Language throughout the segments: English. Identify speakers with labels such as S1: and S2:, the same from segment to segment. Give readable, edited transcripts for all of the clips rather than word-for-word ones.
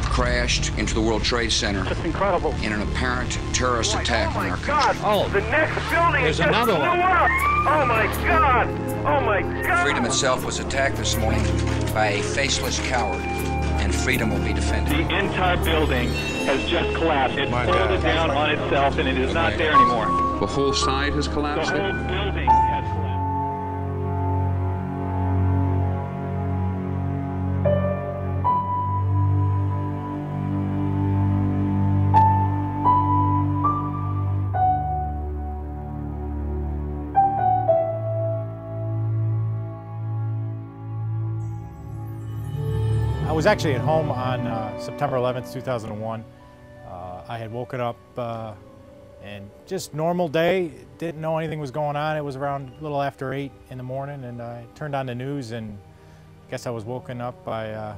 S1: aircraft crashed into the World Trade Center.
S2: That's incredible.
S1: In an apparent terrorist attack on our country.
S2: Oh, the next building
S3: there's
S2: just
S3: another one.
S2: blew up. Oh my God! Oh my God!
S1: Freedom itself was attacked this morning by a faceless coward, and freedom will be defended.
S4: The entire building has just collapsed. It folded down on itself, and it is not there anymore.
S3: The whole side has collapsed?
S4: The whole building has collapsed.
S5: I was actually at home on September 11th, 2001. I had woken up and just normal day, didn't know anything was going on. It was around a little after 8 in the morning, and I turned on the news, and I guess I was woken up by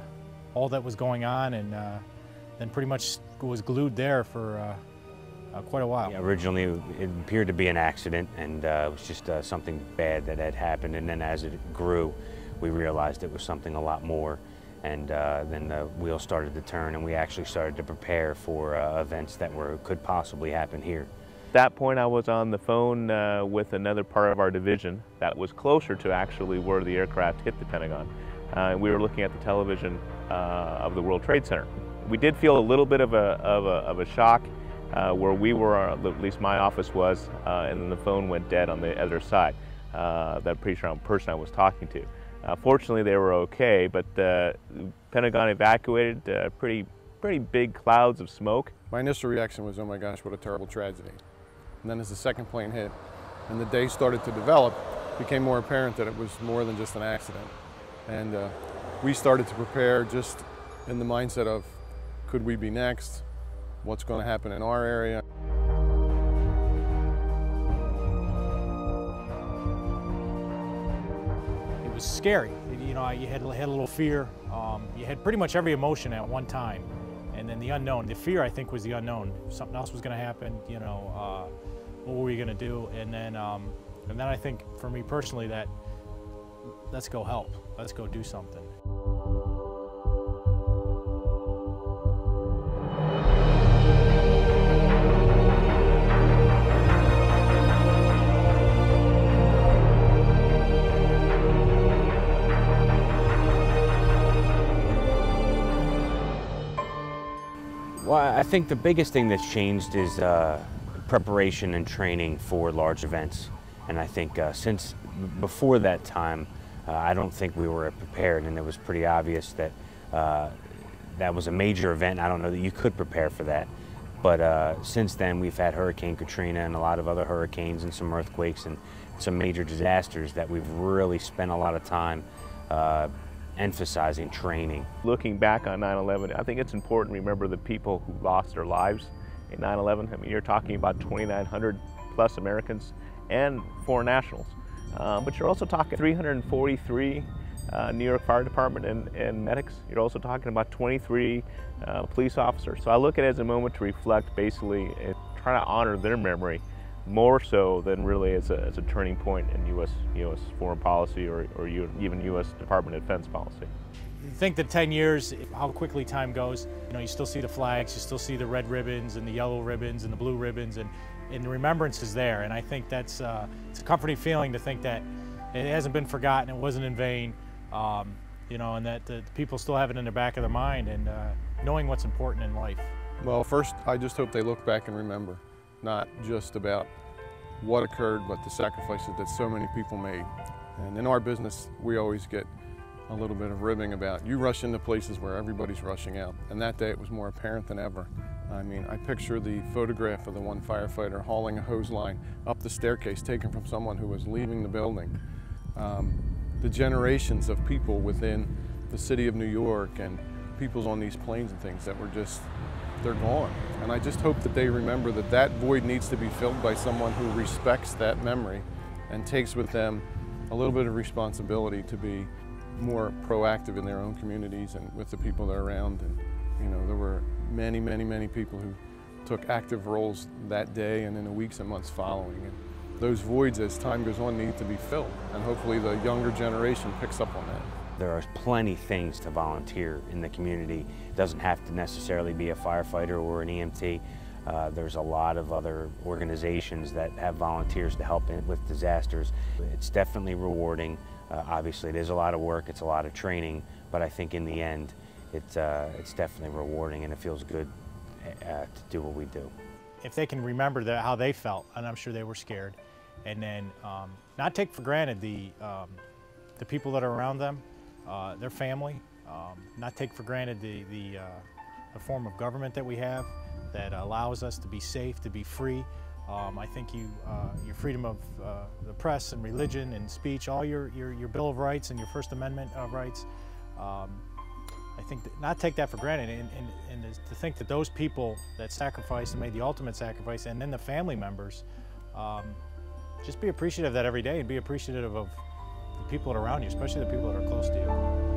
S5: all that was going on, and then pretty much was glued there for quite a while.
S6: Yeah, originally it appeared to be an accident, and it was just something bad that had happened, and then as it grew, we realized it was something a lot more. And then the wheels started to turn, and we actually started to prepare for events that could possibly happen here.
S7: At that point, I was on the phone with another part of our division that was closer to actually where the aircraft hit the Pentagon. We were looking at the television of the World Trade Center. We did feel a little bit of a shock where we were, at least my office was, and then the phone went dead on the other side. That person I was talking to. Fortunately, they were okay, but the Pentagon evacuated pretty big clouds of smoke.
S8: My initial reaction was, oh my gosh, what a terrible tragedy. And then as the second plane hit and the day started to develop, it became more apparent that it was more than just an accident. And we started to prepare just in the mindset of, could we be next? What's going to happen in our area?
S5: It was scary. You know, you had a little fear. You had pretty much every emotion at one time. And then the unknown. The fear, I think, was the unknown. Something else was going to happen, you know, what were we going to do? And then I think, for me personally, that let's go help. Let's go do something.
S6: Well, I think the biggest thing that's changed is preparation and training for large events. And I think since before that time, I don't think we were prepared, and it was pretty obvious that that was a major event. I don't know that you could prepare for that. But since then, we've had Hurricane Katrina and a lot of other hurricanes and some earthquakes and some major disasters that we've really spent a lot of time emphasizing training.
S7: Looking back on 9/11, I think it's important to remember the people who lost their lives in 9/11. I mean, you're talking about 2,900 plus Americans and foreign nationals. But you're also talking 343 New York Fire Department and medics. You're also talking about 23 police officers. So I look at it as a moment to reflect, basically, and try to honor their memory more so than really as a turning point in U.S. foreign policy or even U.S. Department of Defense policy.
S5: You think that 10 years, how quickly time goes, you know, you still see the flags, you still see the red ribbons and the yellow ribbons and the blue ribbons, and the remembrance is there. And I think that's it's a comforting feeling to think that it hasn't been forgotten, it wasn't in vain, you know, and that the people still have it in the back of their mind, and knowing what's important in life.
S8: Well, first, I just hope they look back and remember, not just about what occurred, but the sacrifices that so many people made. And in our business, we always get a little bit of ribbing about, you rush into places where everybody's rushing out. And that day it was more apparent than ever. I mean, I picture the photograph of the one firefighter hauling a hose line up the staircase taken from someone who was leaving the building. The generations of people within the city of New York and peoples on these planes and things that were just, they're gone. And I just hope that they remember that that void needs to be filled by someone who respects that memory and takes with them a little bit of responsibility to be more proactive in their own communities and with the people they're around. And you know, there were many, many, many people who took active roles that day and in the weeks and months following. And those voids, as time goes on, need to be filled. And hopefully the younger generation picks up on that.
S6: There are plenty things to volunteer in the community. It doesn't have to necessarily be a firefighter or an EMT. There's a lot of other organizations that have volunteers to help with disasters. It's definitely rewarding. Obviously, it is a lot of work, it's a lot of training, but I think in the end, it's definitely rewarding, and it feels good to do what we do.
S5: If they can remember how they felt, and I'm sure they were scared, and then not take for granted the people that are around them, their family, not take for granted the form of government that we have that allows us to be safe, to be free. I think your freedom of the press and religion and speech, all your Bill of Rights and your First Amendment rights, I think not take that for granted, and to think that those people that sacrificed and made the ultimate sacrifice, and then the family members, just be appreciative of that every day, and be appreciative of the people that are around you, especially the people that are close to you.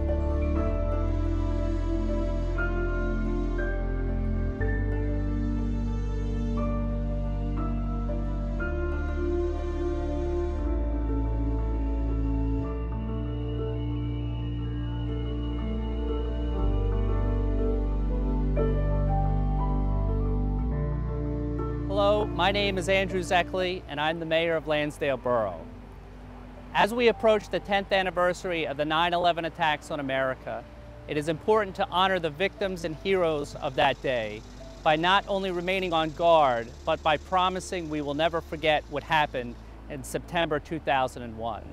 S9: Hello, my name is Andrew Zeckley, and I'm the mayor of Lansdale Borough. As we approach the 10th anniversary of the 9/11 attacks on America, it is important to honor the victims and heroes of that day by not only remaining on guard, but by promising we will never forget what happened in September 2001.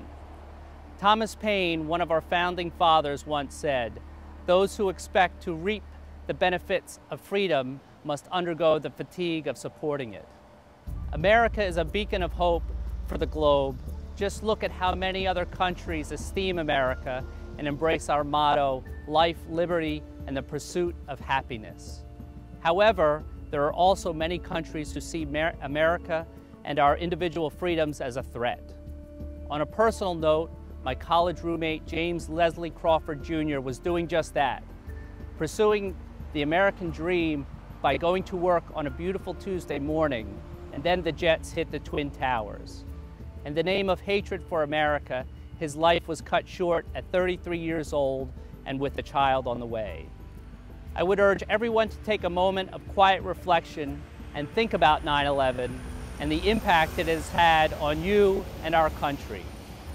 S9: Thomas Paine, one of our founding fathers, once said, "Those who expect to reap the benefits of freedom must undergo the fatigue of supporting it." America is a beacon of hope for the globe. Just look at how many other countries esteem America and embrace our motto, life, liberty, and the pursuit of happiness. However, there are also many countries who see America and our individual freedoms as a threat. On a personal note, my college roommate, James Leslie Crawford Jr., was doing just that, pursuing the American dream by going to work on a beautiful Tuesday morning, and then the jets hit the Twin Towers. In the name of hatred for America, his life was cut short at 33 years old and with a child on the way. I would urge everyone to take a moment of quiet reflection and think about 9/11 and the impact it has had on you and our country.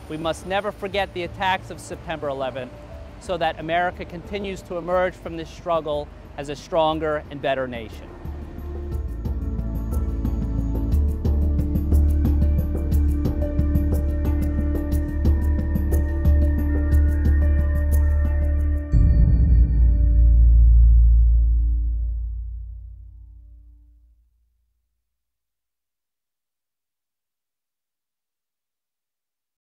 S9: We must never forget the attacks of September 11th so that America continues to emerge from this struggle as a stronger and better nation.